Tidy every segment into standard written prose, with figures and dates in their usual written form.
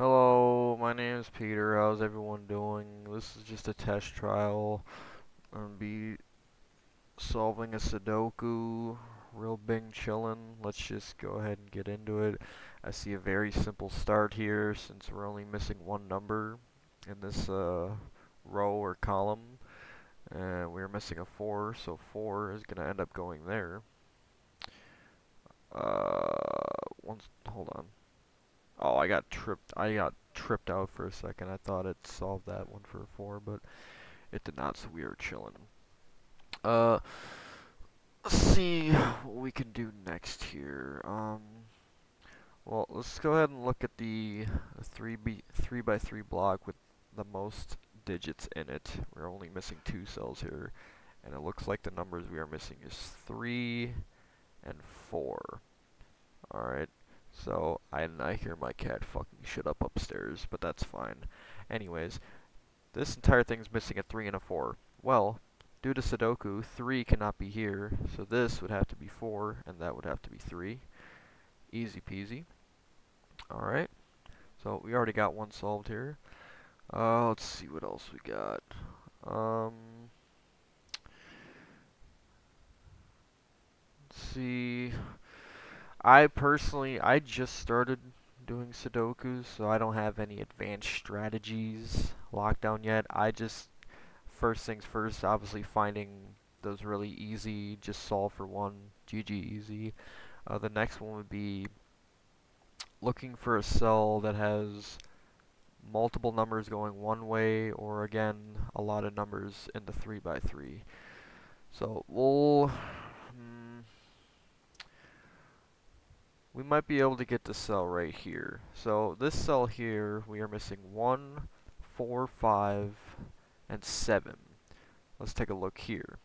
Hello, my name is Peter. How's everyone doing? This is just a test trial. I'm gonna be solving a Sodoku. Real big chillin'. Let's just go ahead and get into it. I see a very simple start here since we're only missing one number in this row or column. And we're missing a 4, so 4 is gonna end up going there. Hold on. Oh, I got tripped out for a second. I thought it solved that one for a 4, but it did not, so we are chilling. Uh, let's see what we can do next here. Well, let's go ahead and look at the 3 by 3 block with the most digits in it. We're only missing 2 cells here, and it looks like the numbers we are missing is 3 and 4. Alright, so I hear my cat fucking shit up upstairs, but that's fine. Anyways, this entire thing's missing a 3 and a 4. Well, due to Sudoku, 3 cannot be here, so this would have to be 4, and that would have to be 3. Easy peasy. Alright, so we already got one solved here. Let's see what else we got. Let's see. I just started doing Sudokus, so I don't have any advanced strategies locked down yet. First things first, obviously finding those really easy, just solve for one, GG easy. The next one would be looking for a cell that has multiple numbers going one way, or again, a lot of numbers in the 3 by 3. So we might be able to get the cell right here. So this cell here, we are missing 1, 4, 5, and 7. Let's take a look here.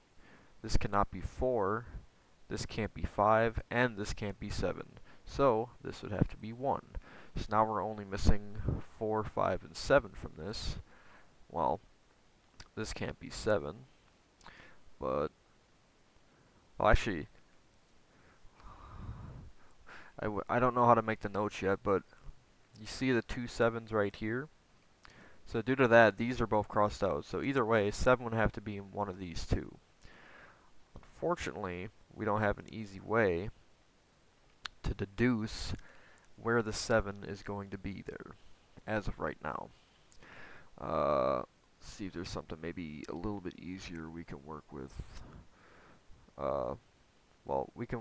This cannot be 4, this can't be 5, and this can't be 7. So this would have to be 1. So now we're only missing 4, 5, and 7 from this. Well, this can't be 7, but, well, actually, I don't know how to make the notes yet, but you see the two 7s right here? So due to that, these are both crossed out. So either way, 7 would have to be in one of these two. Unfortunately, we don't have an easy way to deduce where the 7 is going to be there, as of right now. See if there's something maybe a little bit easier we can work with. Well, we could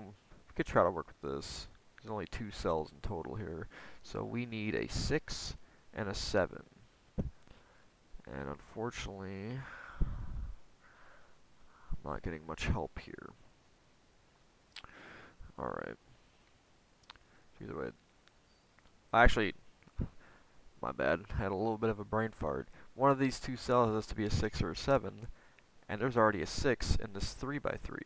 try to work with this. There's only 2 cells in total here. So we need a 6 and a 7. And unfortunately, I'm not getting much help here. Alright. Either way. Actually, my bad. I had a little bit of a brain fart. One of these 2 cells has to be a 6 or a 7. And there's already a 6 in this 3 by 3.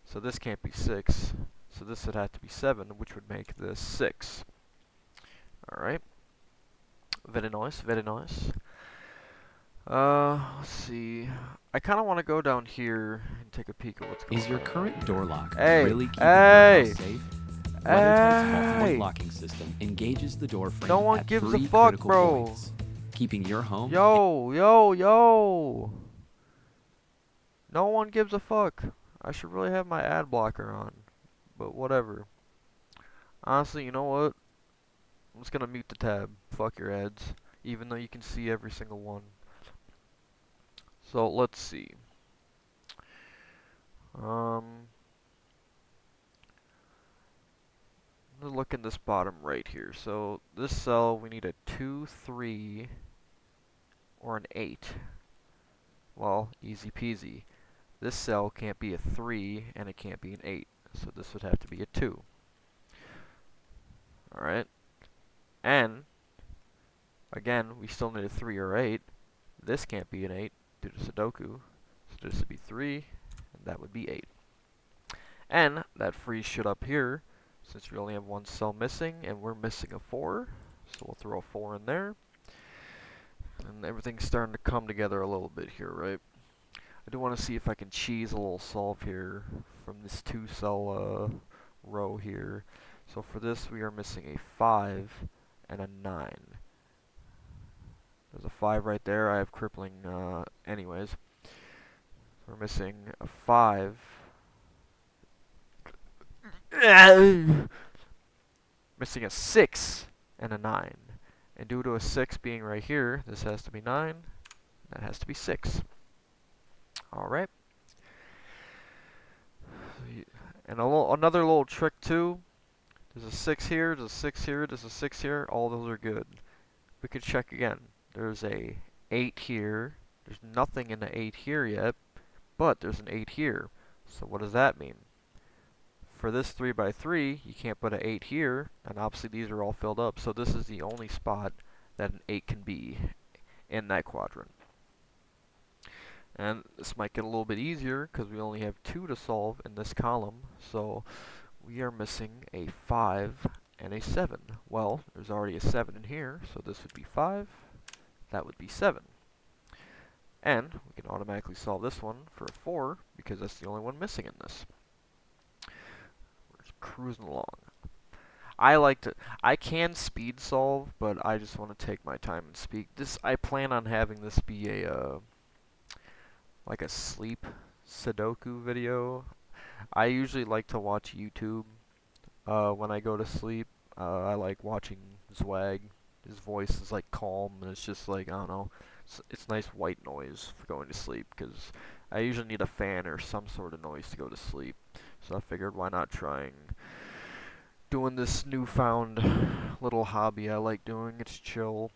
So this can't be 6. So this would have to be 7, which would make this 6. Alright. Very nice, very nice. Let's see. I kind of want to go down here and take a peek at what's going on. Is your current door lock Hey, really keeping hey, your house safe? WeatherTight's multi-point hey! locking system engages the door frame No one at gives a 3 fuck, critical bro. points, keeping your home. Yo! No one gives a fuck. I should really have my ad blocker on, but whatever. Honestly, you know what? I'm just gonna mute the tab. Fuck your ads, even though you can see every single one. So let's see. Let's look in this bottom right here. So this cell, we need a 2, 3, or an 8. Well, easy peasy. This cell can't be a 3, and it can't be an 8. So this would have to be a 2. Alright. And, again, we still need a 3 or 8. This can't be an 8 due to Sudoku. So this would be 3, and that would be 8. And that frees shit up here, since we only have one cell missing, and we're missing a 4. So we'll throw a 4 in there. And everything's starting to come together a little bit here, right? I do want to see if I can cheese a little solve here from this 2 cell row here. So for this we are missing a 5 and a 9. There's a 5 right there. I have crippling anyways. We're missing a 5. Missing a 6 and a 9. And due to a 6 being right here, this has to be 9. That has to be 6. Alright. And another little trick too. There's a 6 here, there's a 6 here, there's a 6 here. All those are good. We could check again. There's a 8 here. There's nothing in the 8 here yet, but there's an 8 here. So what does that mean? For this 3x3, you can't put an 8 here, and obviously these are all filled up. So this is the only spot that an 8 can be in that quadrant. And this might get a little bit easier because we only have 2 to solve in this column. So we are missing a 5 and a 7. Well, there's already a 7 in here, so this would be 5. That would be 7. And we can automatically solve this one for a 4 because that's the only one missing in this. We're just cruising along. I can speed solve, but I just want to take my time and speak. I plan on having this be like a sleep Sodoku video. I usually like to watch YouTube when I go to sleep. I like watching Zwag. His voice is like calm, and it's just like, I don't know, it's nice white noise for going to sleep, because I usually need a fan or some sort of noise to go to sleep. So I figured, why not trying doing this newfound little hobby I like doing. It's chill,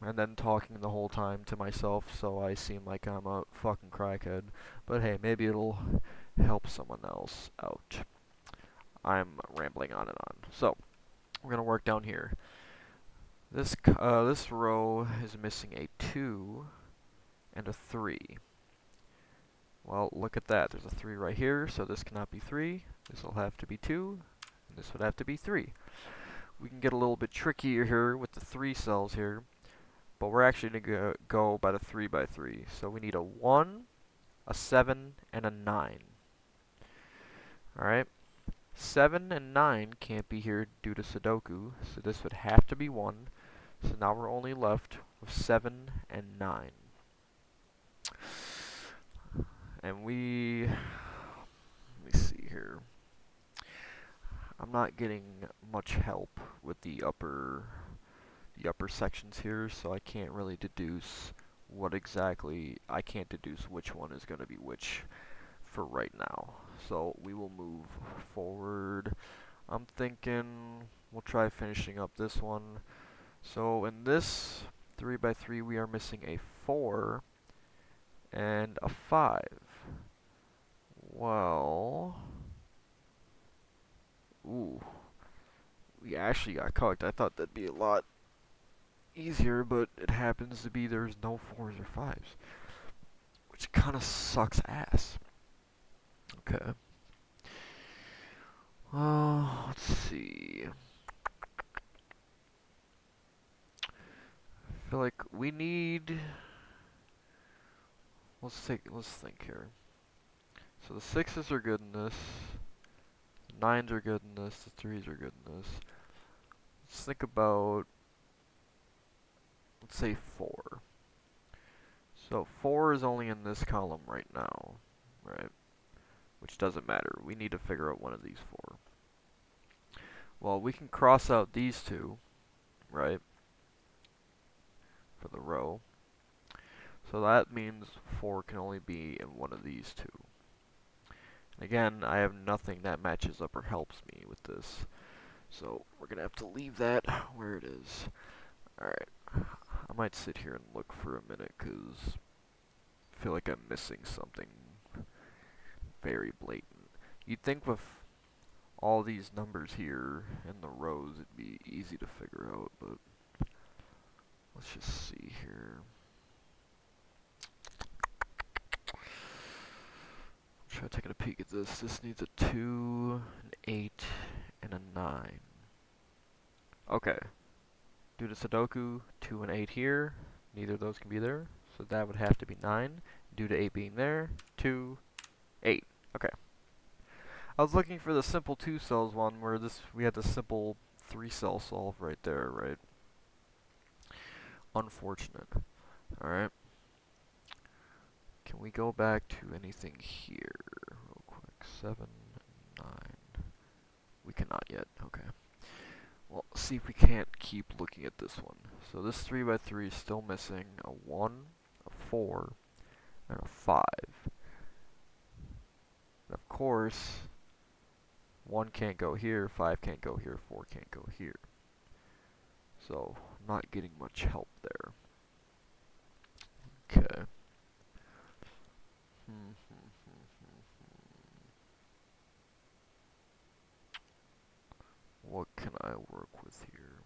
and then talking the whole time to myself, so I seem like I'm a fucking crackhead. But hey, maybe it'll help someone else out. I'm rambling on and on. So, we're gonna work down here. This row is missing a 2 and a 3. Well, look at that. There's a 3 right here, so this cannot be 3. This will have to be 2, and this would have to be 3. We can get a little bit trickier here with the 3 cells here, but we're actually going to go by the 3x3. So we need a 1, a 7, and a 9. Alright? 7 and 9 can't be here due to Sodoku, so this would have to be 1. So now we're only left with 7 and 9. And let me see here. I'm not getting much help with the upper sections here, so I can't really deduce I can't deduce which one is going to be which for right now. So we will move forward. I'm thinking we'll try finishing up this one. So in this 3x3 we are missing a 4 and a 5. Well, ooh, we actually got cooked. I thought that'd be a lot easier, but it happens to be there's no 4s or 5s, which kind of sucks ass. Okay. Let's see. I feel like we need. Let's think here. So the 6s are good in this. The 9s are good in this. The 3s are good in this. Let's think about. Let's say 4. So 4 is only in this column right now, right? Which doesn't matter. We need to figure out one of these 4. Well, we can cross out these 2, right? For the row. So that means 4 can only be in one of these 2. And again, I have nothing that matches up or helps me with this. So we're going to have to leave that where it is. Alright. I might sit here and look for a minute because I feel like I'm missing something very blatant. You'd think with all these numbers here in the rows it'd be easy to figure out, but let's just see here. Try taking a peek at this. This needs a 2, an 8, and a 9. Okay. Due to Sodoku, 2 and 8 here. Neither of those can be there. So that would have to be 9. Due to 8 being there, 2, 8. Okay. I was looking for the simple 2 cells one where we had the simple 3 cell solve right there, right? Unfortunate. Alright. Can we go back to anything here real quick? 7, 9. We cannot yet. Okay. Well, see if we can't keep looking at this one. So this 3x3 is still missing a 1, a 4, and a 5. And of course, 1 can't go here, 5 can't go here, 4 can't go here. So, not getting much help there. Okay. What can I work with here?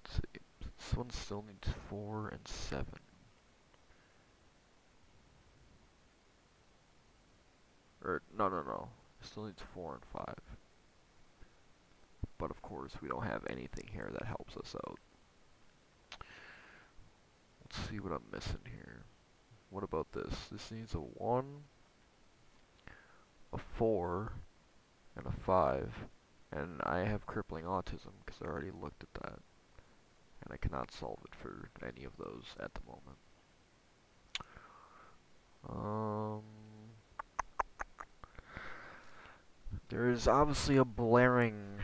Let's see. This one still needs 4 and 7. Or, no. It still needs 4 and 5. But of course, we don't have anything here that helps us out. Let's see what I'm missing here. What about this? This needs a 1, a 4, and a 5. And I have crippling autism because I already looked at that. And I cannot solve it for any of those at the moment. There is obviously a blaring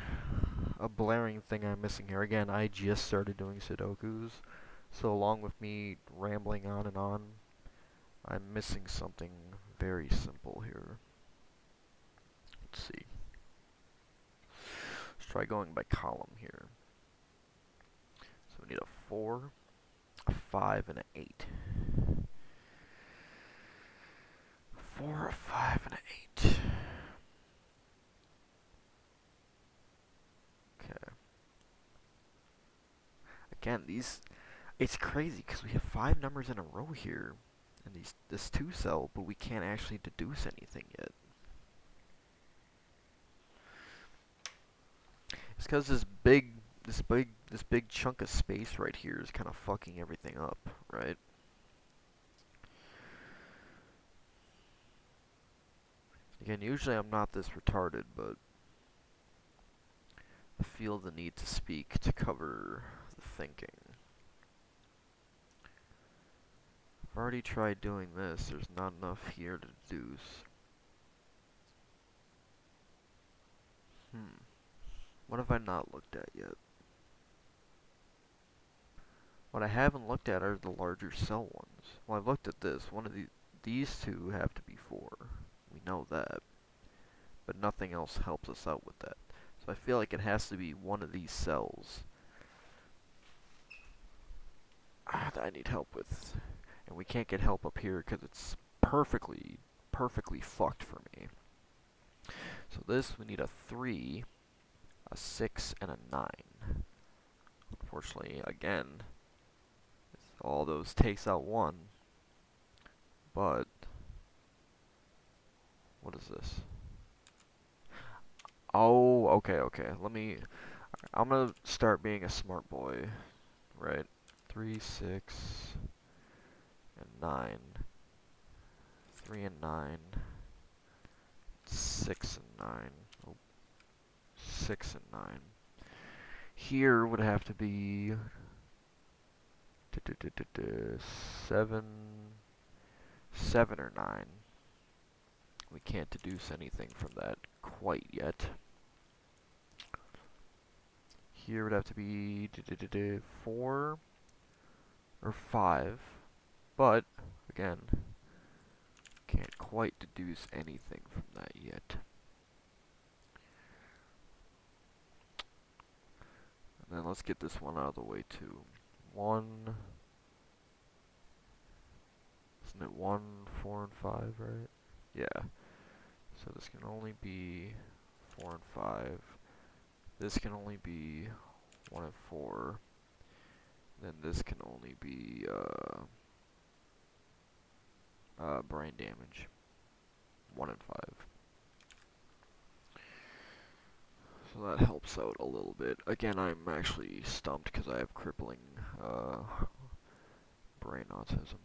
thing I'm missing here. Again, I just started doing Sudokus, so along with me rambling on and on, I'm missing something very simple here. Let's see. Let's try going by column here. So we need a 4, a 5, and an 8. 4, a 5, and an 8. Okay. Again, it's crazy because we have 5 numbers in a row here in this 2 cell, but we can't actually deduce anything yet. It's because this big chunk of space right here is kind of fucking everything up, right? Again, usually I'm not this retarded, but I feel the need to speak to cover the thinking. I've already tried doing this. There's not enough here to deduce. What have I not looked at yet? What I haven't looked at are the larger cell ones. Well, I've looked at this. These two have to be 4. We know that. But nothing else helps us out with that. So I feel like it has to be one of these cells that I need help with. And we can't get help up here because it's perfectly fucked for me. So this, we need a 3, a 6, and a 9. Unfortunately, again, all those takes out 1. But, what is this? Oh, okay. I'm gonna start being a smart boy, right? 3, 6, and 9. 3 and 9. 6 and 9. Oh, 6 and 9. Here would have to be 7, 7 or 9. We can't deduce anything from that quite yet. Here would have to be 4 or 5, but again, can't quite deduce anything from that yet. And then let's get this one out of the way too. 1, isn't it 1, 4, and 5, right? Yeah. So this can only be 4 and 5. This can only be 1 and 4. Then this can only be brain damage. 1 and 5. So that helps out a little bit. Again, I'm actually stumped because I have crippling brain autism.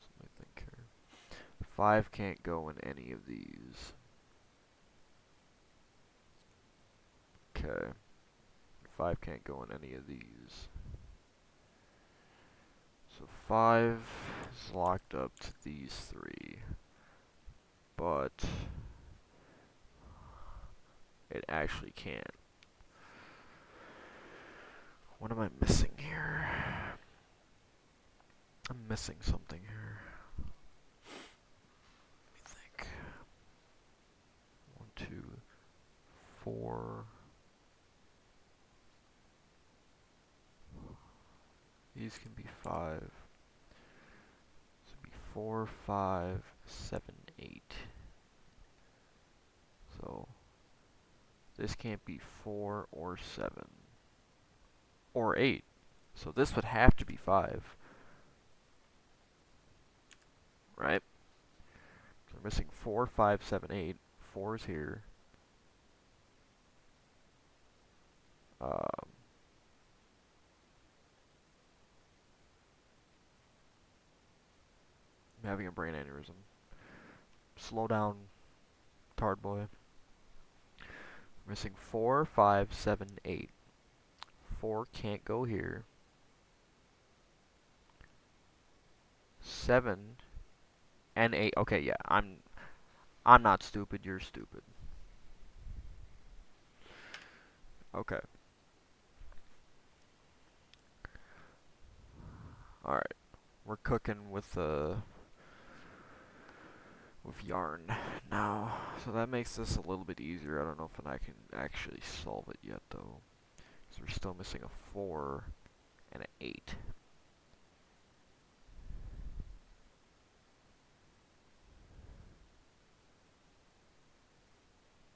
So let me think here. 5 can't go in any of these. Okay. 5 can't go in any of these. So 5 is locked up to these 3. But it actually can't. What am I missing here? I'm missing something here. Let me think. 1, 2, 4. These can be 5. This would be 4, 5, 7, 8. So this can't be 4 or 7 or 8. So this would have to be 5, right? So we're missing 4, 5, 7, 8. 4 is here. Um, I'm having a brain aneurysm. Slow down, tard boy. We're missing 4, 5, 7, 8. 4 can't go here. 7 and 8. Okay, yeah, I'm not stupid, you're stupid. Okay. Alright. We're cooking with yarn now. So that makes this a little bit easier. I don't know if I can actually solve it yet though. So we're still missing a 4 and an 8.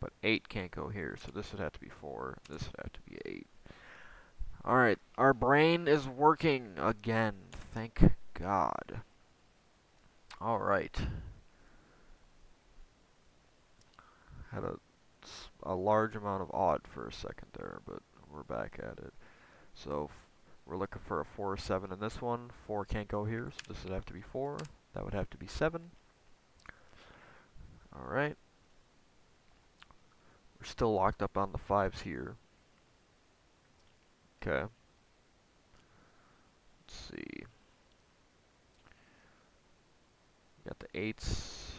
But 8 can't go here, so this would have to be 4. This would have to be 8. Alright, our brain is working again. Thank God. Alright. Had a large amount of odd for a second there, but we're back at it. So we're looking for a 4 or 7 in this one. 4 can't go here, so this would have to be 4. That would have to be 7. Alright. We're still locked up on the 5s here. Okay. Let's see. Got the 8s.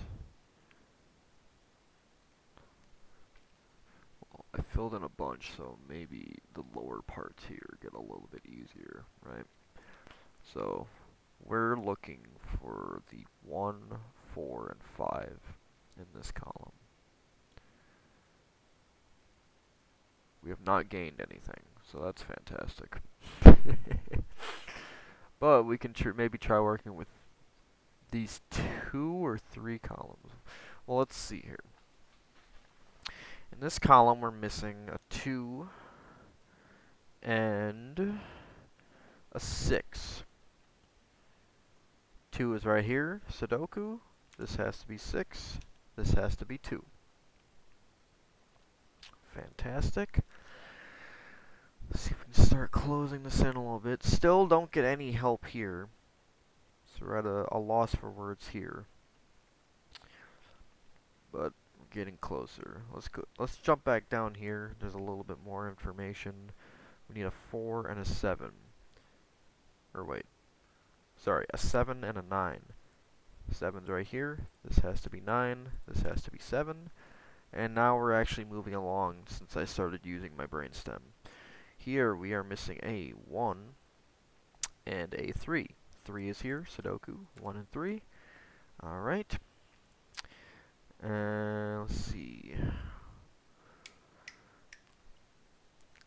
Well, I filled in a bunch, so maybe the lower parts here get a little bit easier, right? So we're looking for the 1, 4, and 5 in this column. We have not gained anything, so that's fantastic. But we can maybe try working with these 2 or 3 columns. Well, let's see here. In this column, we're missing a 2 and a 6. 2 is right here, Sodoku. This has to be 6. This has to be 2. Fantastic. Let's see if we can start closing this in a little bit. Still don't get any help here. So we're at a loss for words here. But we're getting closer. Let's jump back down here. There's a little bit more information. We need a 4 and a 7. Or wait. Sorry, a 7 and a 9. 7's right here. This has to be 9. This has to be 7. And now we're actually moving along since I started using my brainstem. Here we are missing a 1 and a 3. 3 is here, Sodoku. 1 and 3. Alright. Let's see.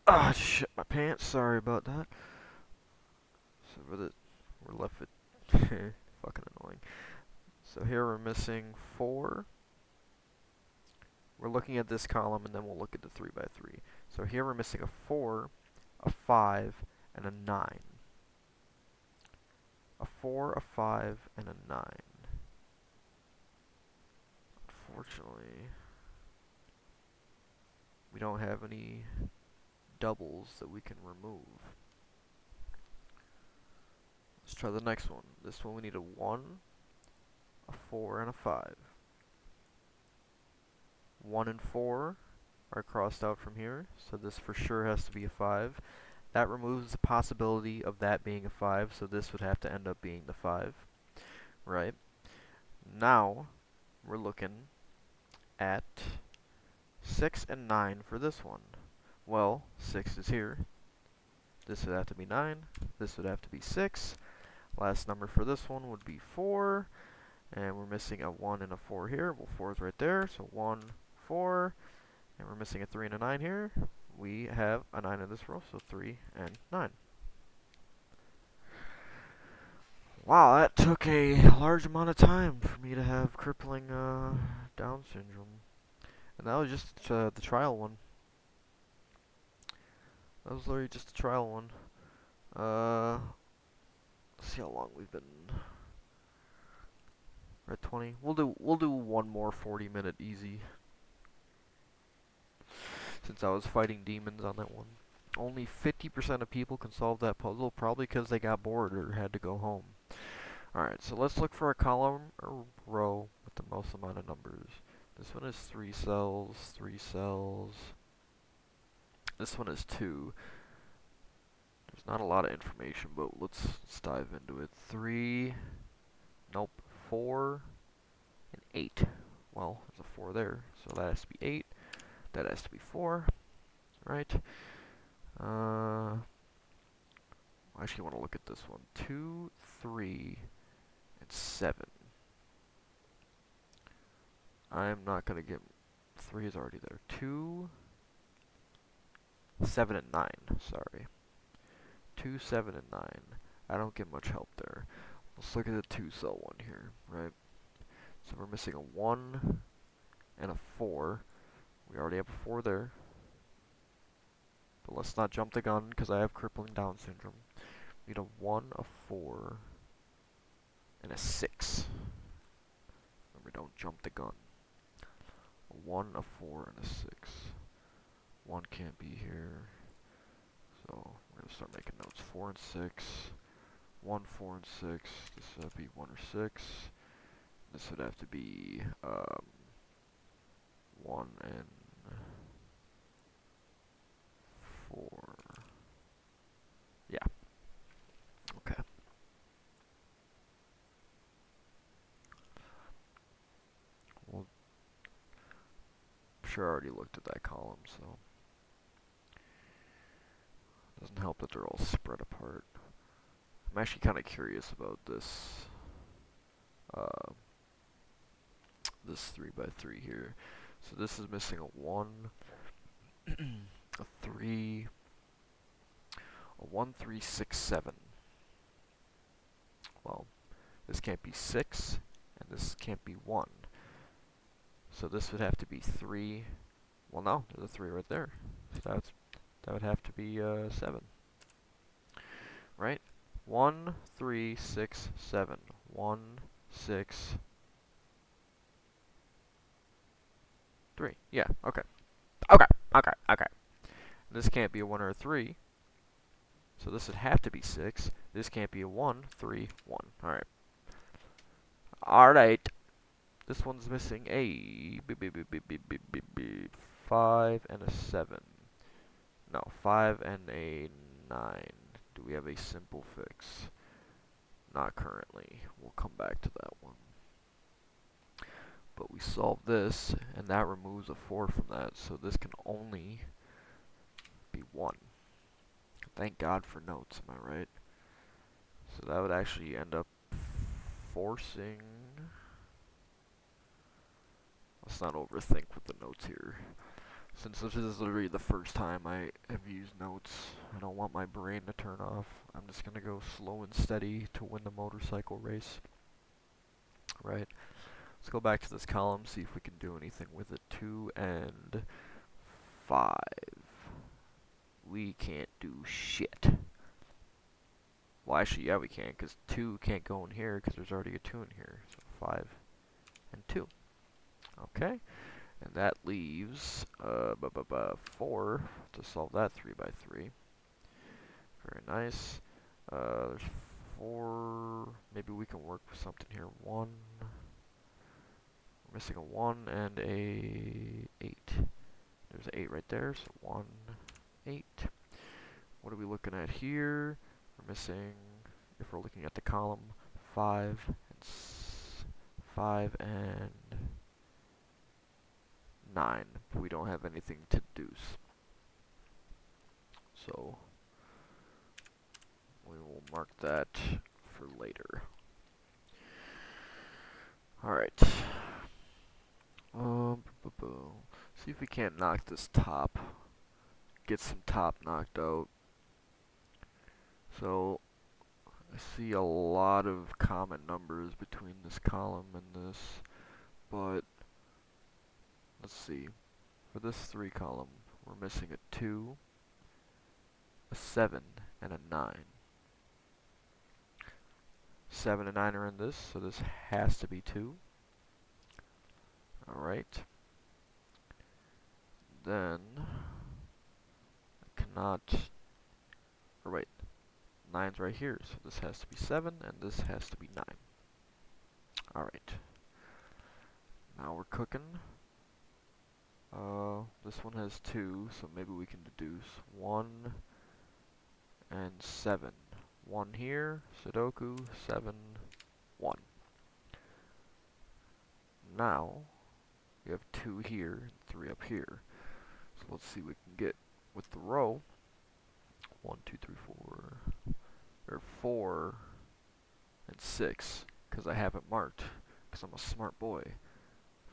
Ah, shit, my pants. Sorry about that. So we're left with fucking annoying. So here we're missing 4. We're looking at this column and then we'll look at the 3 by 3. So here we're missing a 4, a 5, and a 9. A 4, a 5, and a 9. Unfortunately, we don't have any doubles that we can remove. Let's try the next one. This one we need a 1, a 4, and a 5. 1 and 4 are crossed out from here, so this for sure has to be a 5. That removes the possibility of that being a 5, so this would have to end up being the 5, right? Now, we're looking at 6 and 9 for this one. Well, 6 is here. This would have to be 9. This would have to be 6. Last number for this one would be 4. And we're missing a 1 and a 4 here. Well, 4 is right there, so 1, 4. And we're missing a 3 and a 9 here. We have a 9 in this row, so 3 and 9. Wow, that took a large amount of time for me to have crippling Down syndrome. And that was just the trial one. That was literally just the trial one. Let's see how long we've been. We're at 20. We'll do one more 40-minute easy. Since I was fighting demons on that one. Only 50% of people can solve that puzzle, probably because they got bored or had to go home. Alright, so let's look for a column or row with the most amount of numbers. This one is 3 cells, 3 cells. This one is 2. There's not a lot of information, but let's dive into it. 3, nope, 4, and 8. Well, there's a 4 there, so that has to be 8. That has to be 4, right? I actually want to look at this one. 2, 3, and 7. I'm not going to get... 3 is already there. 2, 7, and 9. Sorry. 2, 7, and 9. I don't get much help there. Let's look at the 2 cell one here, right? So we're missing a 1 and a 4. We already have a 4 there. But let's not jump the gun because I have crippling Down syndrome. We need a 1, a 4, and a 6. Remember, don't jump the gun. A 1, a 4, and a 6. 1 can't be here. So we're going to start making notes. 4 and 6. 1, 4, and 6. This would have to be 1 or 6. This would have to be 1 and 4. Yeah. Okay. Well, I'm sure I already looked at that column, so it doesn't help that they're all spread apart. I'm actually kind of curious about uh, this 3 by 3 here. So this is missing a 1, a 3, a 1, 3, 6, 7. Well, this can't be 6, and this can't be 1. So this would have to be 3. Well, no, there's a 3 right there. So that would have to be 7. Right? 1, 3, 6, 7. 1, 6, 3. Yeah, okay. Okay. This can't be a 1 or a 3. So this would have to be 6. This can't be a 1, 3, 1. Alright. Alright. This one's missing a 5 and a 7. No, 5 and a 9. Do we have a simple fix? Not currently. We'll come back to that one. But we solve this, and that removes a 4 from that, so this can only be 1. Thank God for notes, am I right? So that would actually end up forcing... Let's not overthink with the notes here. Since this is literally the first time I have used notes, I don't want my brain to turn off. I'm just going to go slow and steady to win the motorcycle race. Right? Let's go back to this column, see if we can do anything with it. 2 and 5. We can't do shit. Well, actually, yeah, we can, because 2 can't go in here, because there's already a 2 in here. So 5 and 2. Okay. And that leaves 4 to solve that 3 by 3. Very nice. There's 4. Maybe we can work with something here. 1. We're missing a 1 and a 8. There's an 8 right there, so 1, 8. What are we looking at here? We're missing, if we're looking at the column, 5 and 5 and 9, but we don't have anything to deuce. So we will mark that for later. Alright. See if we can't knock this top. Get some top knocked out. So I see a lot of common numbers between this column and this, but let's see. For this 3 column, we're missing a 2, a 7, and a 9. 7 and 9 are in this, so this has to be 2. Alright. Then, I cannot, or wait, 9's right here, so this has to be 7, and this has to be 9. Alright. Now we're cooking. This one has 2, so maybe we can deduce 1 and 7. 1 here, Sodoku, 7, 1. Now, we have 2 here, and 3 up here. So let's see what we can get with the row. 1, 2, 3, 4, or 4 and 6, because I have it marked, because I'm a smart boy.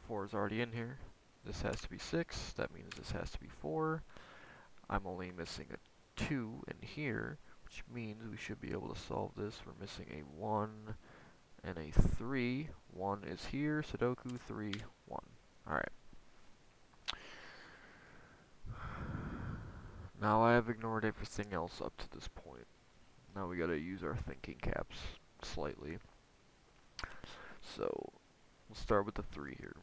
4 is already in here. This has to be 6, that means this has to be 4. I'm only missing a 2 in here, which means we should be able to solve this. We're missing a 1 and a 3. 1 is here, Sudoku, 3, 1. Alright. Now I have ignored everything else up to this point. Now we gotta use our thinking caps slightly. So, we'll start with the 3 here.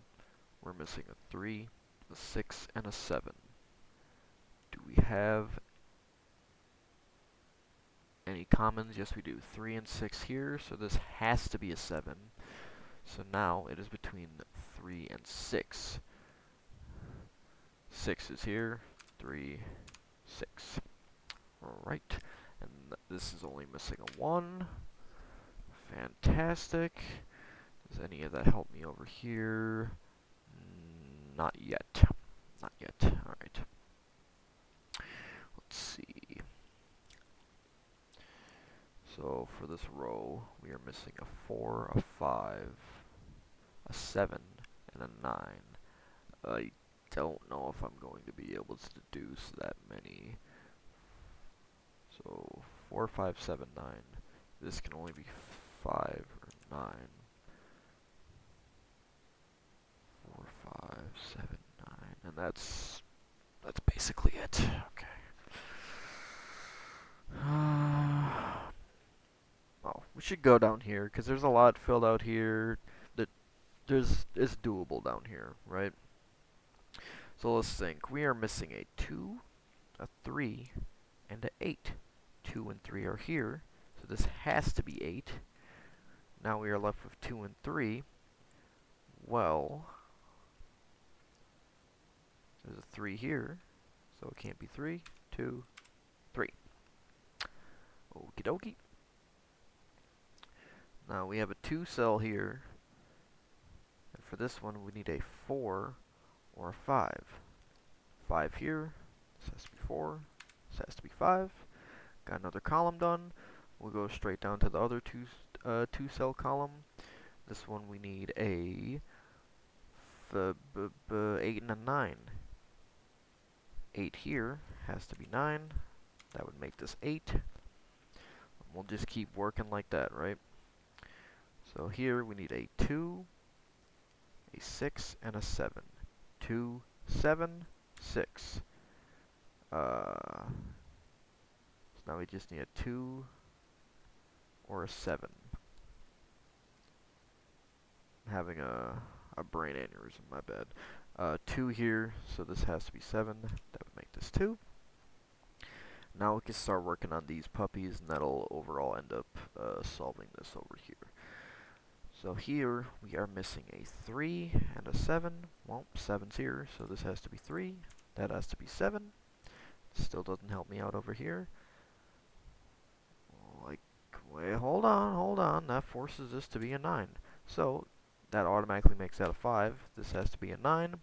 We're missing a 3, a 6, and a 7. Do we have any commons? Yes, we do. 3 and 6 here, so this has to be a 7. So now it is between 3 and 6. 6 is here, 3, 6. Alright, and this is only missing a 1. Fantastic. Does any of that help me over here? Not yet. Not yet. Alright. Let's see. So for this row, we are missing a 4, a 5, a 7, and a 9. I don't know if I'm going to be able to deduce that many. So 4, 5, 7, 9. This can only be 5 or 9. 4, 5, 7, 9, and that's basically it. Okay. Oh, we should go down here because there's a lot filled out here that is doable down here, right? So let's think. We are missing a 2, a 3, and a 8. 2 and 3 are here, so this has to be 8. Now we are left with 2 and 3. Well, there's a 3 here, so it can't be 3, 2, 3. Okie dokie. Now we have a 2 cell here, and for this one we need a 4 or a 5. 5 here, this has to be 4, this has to be 5. Got another column done. We'll go straight down to the other 2 cell column. This one we need a 8 and a 9. 8 here has to be 9. That would make this 8. We'll just keep working like that, right? So here we need a 2, a 6, and a 7. 2, 7, 6. So now we just need a 2 or a 7. I'm having a brain aneurysm, my bad. 2 here, so this has to be 7. That would make this 2. Now we can start working on these puppies, and that'll overall end up solving this over here. So here we are missing a 3 and a 7. Well, 7's here, so this has to be 3. That has to be 7. Still doesn't help me out over here. Like, wait, hold on. That forces this to be a 9. So, that automatically makes that a 5. This has to be a 9.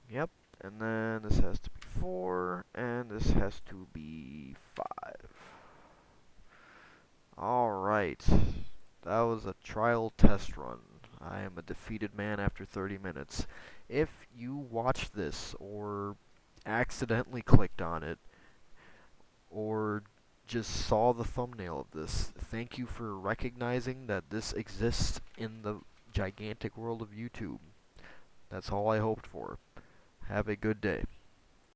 Yep. And then this has to be 4. And this has to be 5. Alright. That was a trial test run. I am a defeated man after 30 minutes. If you watched this, or accidentally clicked on it, or just saw the thumbnail of this, thank you for recognizing that this exists in the gigantic world of YouTube. That's all I hoped for. Have a good day.